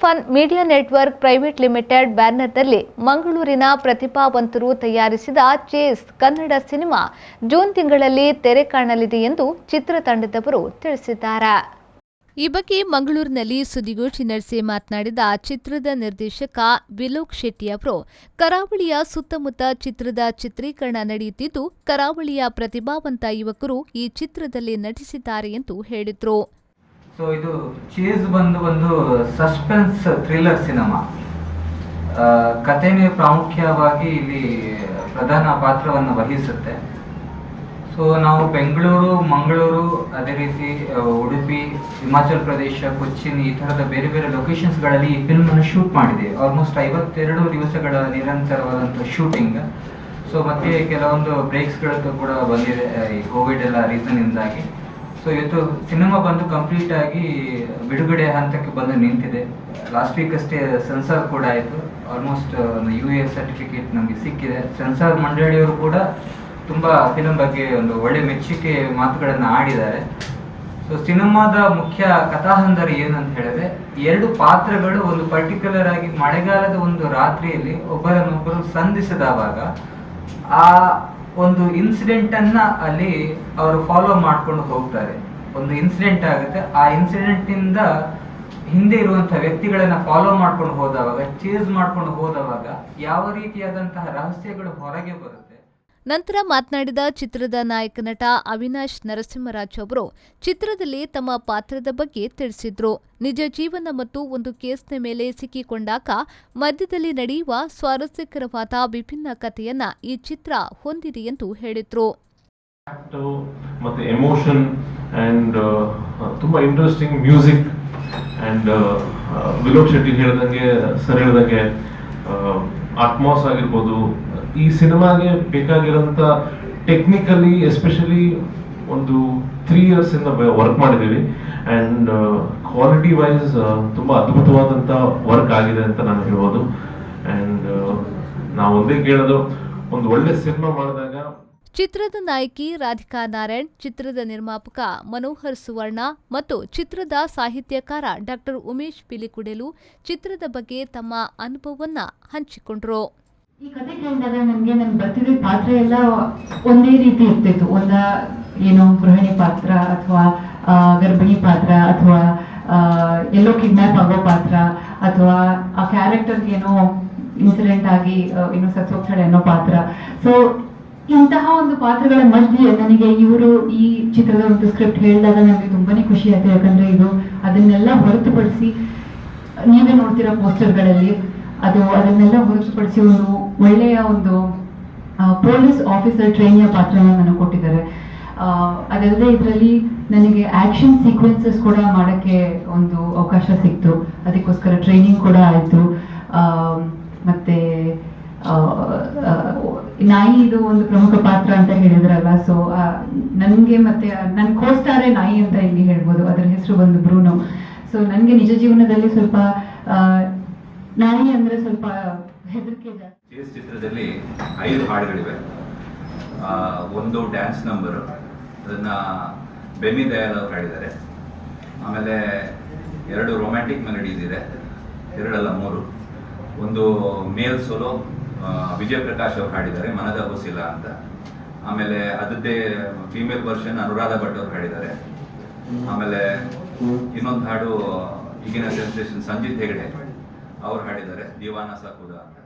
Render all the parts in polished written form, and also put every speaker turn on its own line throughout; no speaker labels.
Fun media network private limited ಬ್ಯಾನರ್ನಲ್ಲಿ ಮಂಗಳೂರಿನ ಪ್ರತಿಭಾವಂತರು ತಯಾರಿಸಿದ ಚೇಸ್ ಕನ್ನಡ ಸಿನಿಮಾ ಜೂನ್ ತಿಂಗಳಲ್ಲಿ ತೆರೆ ಕಾಣಲಿದೆ ಎಂದು ಚಿತ್ರತಂಡದವರು ತಿಳಿಸಿದ್ದಾರೆ. ಈ ಬಗ್ಗೆ ಮಂಗಳೂರಿನಲ್ಲಿ ಸುದ್ದಿಗೋಷ್ಠಿ ನಡೆಸಿ ಮಾತನಾಡಿದ ಚಿತ್ರದ ನಿರ್ದೇಶಕ ವಿಲೋಕ್ ಶೆಟ್ಟಿ ಅವರು, ಕರಾವಳಿಯ ಸುತ್ತಮುತ್ತ ಚಿತ್ರದ ಚಿತ್ರೀಕರಣ ನಡೆಯುತ್ತಿದ್ದು, ಕರಾವಳಿಯ ಪ್ರತಿಭಾವಂತ ಯುವಕರು ಈ ಚಿತ್ರದಲ್ಲಿ ನಟಿಸಿದ್ದಾರೆ ಎಂದು ಹೇಳಿದರು.
ಸೊ ಇದು ಚೇಸ್ ಒಂದು ಸಸ್ಪೆನ್ಸ್ ಥ್ರಿಲ್ಲರ್ ಸಿನಿಮಾ. ಕಥೆನೇ ಪ್ರಾಮುಖ್ಯವಾಗಿ ಇಲ್ಲಿ ಪ್ರಧಾನ ಪಾತ್ರವನ್ನು ವಹಿಸುತ್ತೆ. ಸೊ ನಾವು ಬೆಂಗಳೂರು, ಮಂಗಳೂರು, ಅದೇ ರೀತಿ ಉಡುಪಿ, ಹಿಮಾಚಲ ಪ್ರದೇಶ, ಕೊಚ್ಚಿನ್ ಈ ಥರದ ಬೇರೆ ಬೇರೆ ಲೊಕೇಶನ್ಸ್ಗಳಲ್ಲಿ ಈ ಫಿಲ್ಮನ್ನು ಶೂಟ್ ಮಾಡಿದೆ. ಆಲ್ಮೋಸ್ಟ್ 52 ದಿವಸಗಳ ನಿರಂತರವಾದಂಥ ಶೂಟಿಂಗ್. ಸೊ ಮತ್ತೆ ಕೆಲವೊಂದು ಬ್ರೇಕ್ಸ್ಗಳದ್ದು ಕೂಡ ಬಂದಿದೆ ಈ ಕೋವಿಡ್ ಎಲ್ಲ ರೀಸನ್ನಿಂದಾಗಿ. ಸೊ ಇವತ್ತು ಸಿನಿಮಾ ಬಂದು ಕಂಪ್ಲೀಟ್ ಆಗಿ ಬಿಡುಗಡೆ ಹಂತಕ್ಕೆ ಬಂದು ನಿಂತಿದೆ. ಲಾಸ್ಟ್ ವೀಕ್ ಅಷ್ಟೇ ಸೆನ್ಸಾರ್ ಕೂಡ ಆಯಿತು. ಆಲ್ಮೋಸ್ಟ್ UA ಸರ್ಟಿಫಿಕೇಟ್ ನಮಗೆ ಸಿಕ್ಕಿದೆ. ಸೆನ್ಸಾರ್ ಮಂಡಳಿಯವರು ಕೂಡ ತುಂಬ ಫಿಲಮ್ ಬಗ್ಗೆ ಒಂದು ಒಳ್ಳೆ ಮೆಚ್ಚುಗೆ ಮಾತುಗಳನ್ನು ಆಡಿದ್ದಾರೆ. ಸೊ ಸಿನಿಮಾದ ಮುಖ್ಯ ಕಥಾಹಂದರ ಏನಂತ ಹೇಳಿದ್ರೆ, 2 ಪಾತ್ರಗಳು ಒಂದು ಪರ್ಟಿಕ್ಯುಲರ್ ಆಗಿ ಮಳೆಗಾಲದ ಒಂದು ರಾತ್ರಿಯಲ್ಲಿ ಒಬ್ಬರನ್ನೊಬ್ಬರು ಸಂಧಿಸಿದವಾಗ ಆ ಒಂದು ಇನ್ಸಿಡೆಂಟ್ ಅನ್ನ ಅಲ್ಲಿ ಅವರು ಫಾಲೋ ಮಾಡ್ಕೊಂಡು ಹೋಗ್ತಾರೆ. ಒಂದು ಇನ್ಸಿಡೆಂಟ್ ಆಗುತ್ತೆ, ಆ ಇನ್ಸಿಡೆಂಟ್ ಇಂದ ಹಿಂದೆ ಇರುವಂತಹ ವ್ಯಕ್ತಿಗಳನ್ನ ಫಾಲೋ ಮಾಡ್ಕೊಂಡು ಹೋದವಾಗ, ಚೇಸ್ ಮಾಡ್ಕೊಂಡು ಹೋದವಾಗ ಯಾವ ರೀತಿಯಾದಂತಹ ರಹಸ್ಯಗಳು ಹೊರಗೆ ಬರುತ್ತೆ.
ನಂತರ ಮಾತನಾಡಿದ ಚಿತ್ರದ ನಾಯಕ ನಟ ಅವಿನಾಶ್ ನರಸಿಂಹರಾಜ್ ಅವರು ಚಿತ್ರದಲ್ಲಿ ತಮ್ಮ ಪಾತ್ರದ ಬಗ್ಗೆ ತಿಳಿಸಿದ್ರು. ನಿಜ ಜೀವನ ಮತ್ತು ಒಂದು ಕೇಸ್ನ ಮೇಲೆ ಸಿಕ್ಕಿಕೊಂಡಾಗ ಮಧ್ಯದಲ್ಲಿ ನಡೆಯುವ ಸ್ವಾರಸ್ಯಕರವಾದ ವಿಭಿನ್ನ ಕಥೆಯನ್ನ ಈ ಚಿತ್ರ ಹೊಂದಿದೆ ಎಂದು ಹೇಳಿದ್ರು.
ಮತ್ತೆ ಎಮೋಷನ್ ಅಂಡ್ ತುಂಬಾ interesting music and Vilok Shetty ಹೇಳಿದಂಗೆ ಸರ್ ಹೇಳಿದಂಗೆ ಅಟ್ಮಾಸ್ ಆಗಿರ್ಬೋದು. ಈ ಸಿನಿಮಾಗೆ ಬೇಕಾಗಿರೋಂಥ ಟೆಕ್ನಿಕಲಿ ಎಸ್ಪೆಷಲಿ ಒಂದು 3 years ಇಂದ ವರ್ಕ್ ಮಾಡಿದ್ದೀವಿ. ಆ್ಯಂಡ್ ಕ್ವಾಲಿಟಿ ವೈಸ್ ತುಂಬ ಅದ್ಭುತವಾದಂಥ ವರ್ಕ್ ಆಗಿದೆ ಅಂತ ನಾನು ಹೇಳ್ಬೋದು. ಆ್ಯಂಡ್ ನಾವು ಒಂದೇ ಕೇಳೋದು, ಒಂದು ಒಳ್ಳೆ ಸಿನಿಮಾ ಮಾಡಿದಾಗ.
ಚಿತ್ರದ ನಾಯಕಿ ರಾಧಿಕಾ ನಾರಾಯಣ್, ಚಿತ್ರದ ನಿರ್ಮಾಪಕ ಮನೋಹರ್ ಸುವರ್ಣ ಮತ್ತು ಚಿತ್ರದ ಸಾಹಿತ್ಯಕಾರ ಡಾಕ್ಟರ್ ಉಮೇಶ್ ಪಿಲಿಕುಡೆಲು ಚಿತ್ರದ ಬಗ್ಗೆ ತಮ್ಮ ಅನುಭವವನ್ನ ಹಂಚಿಕೊಂಡ್ರು.
ಈ ಕತೆ ಕೇಳಿದಾಗ ನನ್ಗೆ ಬರ್ತಿದ್ದ ಪಾತ್ರ ಎಲ್ಲ ಒಂದೇ ರೀತಿ ಇರ್ತಿತ್ತು. ಏನೋ ಗೃಹಿಣಿ ಪಾತ್ರ ಅಥವಾ ಗರ್ಭಿಣಿ ಪಾತ್ರ ಅಥವಾ ಎಲ್ಲೋ ಕಿಡ್ನಾಪ್ ಆಗೋ ಪಾತ್ರ ಅಥವಾ ಆ ಕ್ಯಾರೆಕ್ಟರ್ಗೆ ಏನೋ ಇನ್ಸಿಡೆಂಟ್ ಆಗಿ ಏನೋ ಸತ್ತೋಗ್ತಾಳೆ ಅನ್ನೋ ಪಾತ್ರ. ಸೊ ಇಂತಹ ಒಂದು ಪಾತ್ರಗಳ ಮಧ್ಯೆ ನನಗೆ ಇವರು ಈ ಚಿತ್ರದ ಒಂದು ಸ್ಕ್ರಿಪ್ಟ್ ಹೇಳಿದಾಗ ನನಗೆ ತುಂಬಾನೇ ಖುಷಿ ಆಯ್ತು. ಯಾಕಂದ್ರೆ ಇದು ಅದನ್ನೆಲ್ಲ ಹೊರತುಪಡಿಸಿ ನೀವೇ ನೋಡ್ತಿರೋ ಪೋಸ್ಟರ್ಗಳಲ್ಲಿ ಅದನ್ನೆಲ್ಲ ಹೊರತುಪಡಿಸಿ ಒಂದು ಒಳ್ಳೆಯ ಒಂದು ಪೊಲೀಸ್ ಆಫೀಸರ್ ಟ್ರೈನಿಯ ಪಾತ್ರನ ನನಗೆ ಕೊಟ್ಟಿದ್ದಾರೆ. ಅದಲ್ಲದೆ ಇದರಲ್ಲಿ ನನಗೆ ಆಕ್ಷನ್ ಸೀಕ್ವೆನ್ಸಸ್ ಕೂಡ ಮಾಡೋಕ್ಕೆ ಒಂದು ಅವಕಾಶ ಸಿಕ್ತು. ಅದಕ್ಕೋಸ್ಕರ ಟ್ರೈನಿಂಗ್ ಕೂಡ ಆಯಿತು. ಮತ್ತೆ ನಾಯಿ ಇದು ಒಂದು ಪ್ರಮುಖ ಪಾತ್ರ ಅಂತ ಹೇಳಿದ್ರಲ್ಲ. ಸೊ ನನಗೆ ಮತ್ತೆ ನನ್ನ ಕೋಸ್ಟಾರೇ ನಾಯಿ ಅಂತ ಇಲ್ಲಿ ಹೇಳ್ಬೋದು. ಅದರ ಹೆಸರು ಬಂದು ಬ್ರೂನೋ. ಸೊ ನನಗೆ ನಿಜ ಜೀವನದಲ್ಲಿ ಸ್ವಲ್ಪ ನಾಯಿ ಅಂದ್ರೆ ಸ್ವಲ್ಪ ಹೆದರಿಕೆ ಜಾಸ್ತಿ.
ಚೇಸ್ ಚಿತ್ರದಲ್ಲಿ 5 ಹಾಡುಗಳಿವೆ. ಒಂದು ಡ್ಯಾನ್ಸ್ ನಂಬರ್, ಅದನ್ನ ಬೆನ್ನಿ ದಯಾಲ್ ಅವರು ಹಾಡಿದ್ದಾರೆ. ಆಮೇಲೆ 2 ರೊಮ್ಯಾಂಟಿಕ್ ಮೆಲಡೀಸ್ ಇದೆ, 2 ಅಲ್ಲ 3. ಒಂದು ಮೇಲ್ ಸೋಲೋ ವಿಜಯ್ ಪ್ರಕಾಶ್ ಅವರು ಹಾಡಿದ್ದಾರೆ, ಮನದ ಹೊಸಿಲ ಅಂತ. ಆಮೇಲೆ ಅದದ್ದೇ ಫೀಮೇಲ್ ವರ್ಷನ್ ಅನುರಾಧ ಭಟ್ ಅವರು ಹಾಡಿದ್ದಾರೆ. ಆಮೇಲೆ ಇನ್ನೊಂದು ಹಾಡು ಈಗಿನ ಸೆನ್ಸೇಷನ್ ಸಂಜಿತ್ ಹೆಗಡೆ ಅವರು ಹಾಡಿದ್ದಾರೆ, ದಿವಾನ ಸಾಕುದ ಅಂತ.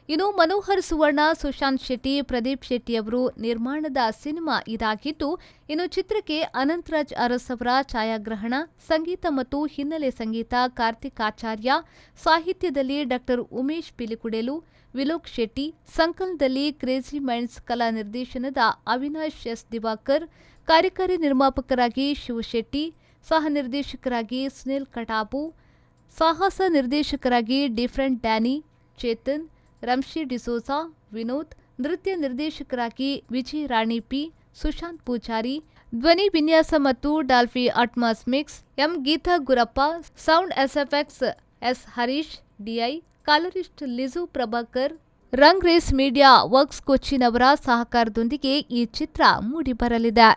ಇನ್ನು ಮನೋಹರ್ ಸುವರ್ಣ, ಸುಶಾಂತ್ ಶೆಟ್ಟಿ, ಪ್ರದೀಪ್ ಶೆಟ್ಟಿ ಅವರು ನಿರ್ಮಾಣದ ಸಿನಿಮಾ ಇದಾಗಿದ್ದು, ಇನ್ನು ಚಿತ್ರಕ್ಕೆ ಅನಂತರಾಜ್ ಅರಸ್ ಅವರ ಛಾಯಾಗ್ರಹಣ, ಸಂಗೀತ ಮತ್ತು ಹಿನ್ನೆಲೆ ಸಂಗೀತ ಕಾರ್ತಿಕ್ ಆಚಾರ್ಯ, ಸಾಹಿತ್ಯದಲ್ಲಿ ಡಾಕ್ಟರ್ ಉಮೇಶ್ ಪಿಲಿಕುಡೆಲು, ವಿಲೋಕ್ ಶೆಟ್ಟಿ, ಸಂಕಲನದಲ್ಲಿ ಕ್ರೇಜಿ ಮೈಂಡ್ಸ್, ಕಲಾ ನಿರ್ದೇಶನದ ಅವಿನಾಶ್ ಎಸ್ ದಿವಾಕರ್, ಕಾರ್ಯಕಾರಿ ನಿರ್ಮಾಪಕರಾಗಿ ಶಿವಶೆಟ್ಟಿ, ಸಹ ನಿರ್ದೇಶಕರಾಗಿ ಸುನಿಲ್ ಕಟಾಬು, ಸಾಹಸ ನಿರ್ದೇಶಕರಾಗಿ ಡಿಫರೆಂಟ್ ಡ್ಯಾನಿ, ಚೇತನ್, ರಂಶಿ ಡಿಸೋಜಾ, ವಿನೋದ್, ನೃತ್ಯ ನಿರ್ದೇಶಕರಾಗಿ ವಿಜಯ್ ರಾಣಿ ಪಿ, ಸುಶಾಂತ್ ಪೂಜಾರಿ, ಧ್ವನಿ ವಿನ್ಯಾಸ ಮತ್ತು Dolby Atmos mix M Geetha Gurappa, sound SFX S Harish, DI, colourist Liju Prabhakar, Rang rays media works Cochin ಅವರ ಸಹಕಾರದೊಂದಿಗೆ ಈ ಚಿತ್ರ ಮೂಡಿಬರಲಿದೆ.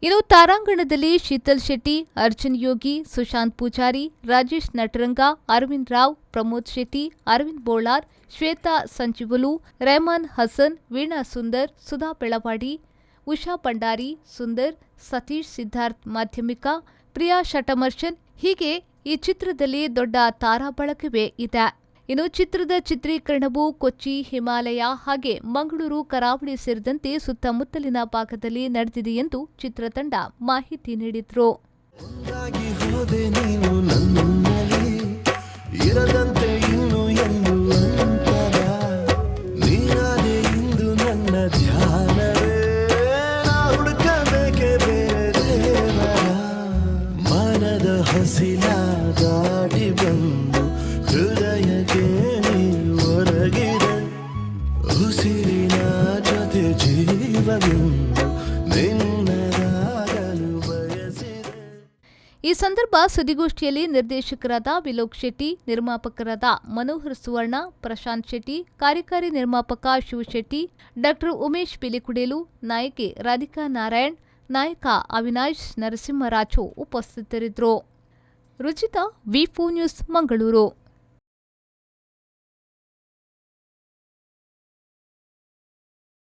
ಇನ್ನು ತಾರಾಂಗಣದಲ್ಲಿ ಶೀತಲ್ ಶೆಟ್ಟಿ, ಅರ್ಜುನ್ ಯೋಗಿ, ಸುಶಾಂತ್ ಪೂಜಾರಿ, ರಾಜೇಶ್ ನಟರಂಗ, ಅರವಿಂದ್ ರಾವ್, ಪ್ರಮೋದ್ ಶೆಟ್ಟಿ, ಅರವಿಂದ್ ಬೋಳಾರ್, ಶ್ವೇತಾ ಸಂಜೀವಲು, ರೆಹಮಾನ್ ಹಸನ್, ವೀಣಾ ಸುಂದರ್, ಸುಧಾ ಬೆಳವಾಡಿ, ಉಷಾ ಭಂಡಾರಿ, ಸುಂದರ್, ಸತೀಶ್ ಸಿದ್ಧಾರ್ಥ್ ಮಾಧ್ಯಮಿಕ, ಪ್ರಿಯಾ ಶಟಮರ್ಷನ್ ಹೀಗೆ ಈ ಚಿತ್ರದಲ್ಲಿ ದೊಡ್ಡ ತಾರಾ ಬಳಗವೇ ಇದೆ. ಇನ್ನು ಚಿತ್ರದ ಚಿತ್ರೀಕರಣವು ಕೊಚ್ಚಿ, ಹಿಮಾಲಯ ಹಾಗೆ ಮಂಗಳೂರು ಕರಾವಳಿ ಸೇರಿದಂತೆ ಸುತ್ತಮುತ್ತಲಿನ ಭಾಗದಲ್ಲಿ ನಡೆದಿದೆ ಎಂದು ಚಿತ್ರತಂಡ ಮಾಹಿತಿ ನೀಡಿದ್ರು. ಈ ಸಂದರ್ಭ ಸುದ್ದಿಗೋಷ್ಠಿಯಲ್ಲಿ ನಿರ್ದೇಶಕರಾದ ವಿಲೋಕ್ ಶೆಟ್ಟಿ, ನಿರ್ಮಾಪಕರಾದ ಮನೋಹರ್ ಸುವರ್ಣ, ಪ್ರಶಾಂತ್ ಶೆಟ್ಟಿ, ಕಾರ್ಯಕಾರಿ ನಿರ್ಮಾಪಕ ಶಿವಶೆಟ್ಟಿ, ಡಾ ಉಮೇಶ್ ಪಿಲಿಕುಡೇಲು, ನಾಯಕಿ ರಾಧಿಕಾ ನಾರಾಯಣ್, ನಾಯಕ ಅವಿನಾಶ್ ನರಸಿಂಹರಾಜು ಉಪಸ್ಥಿತರಿದ್ದರು. ರುಚಿತಾ, ವಿ4 ನ್ಯೂಸ್, ಮಂಗಳೂರು.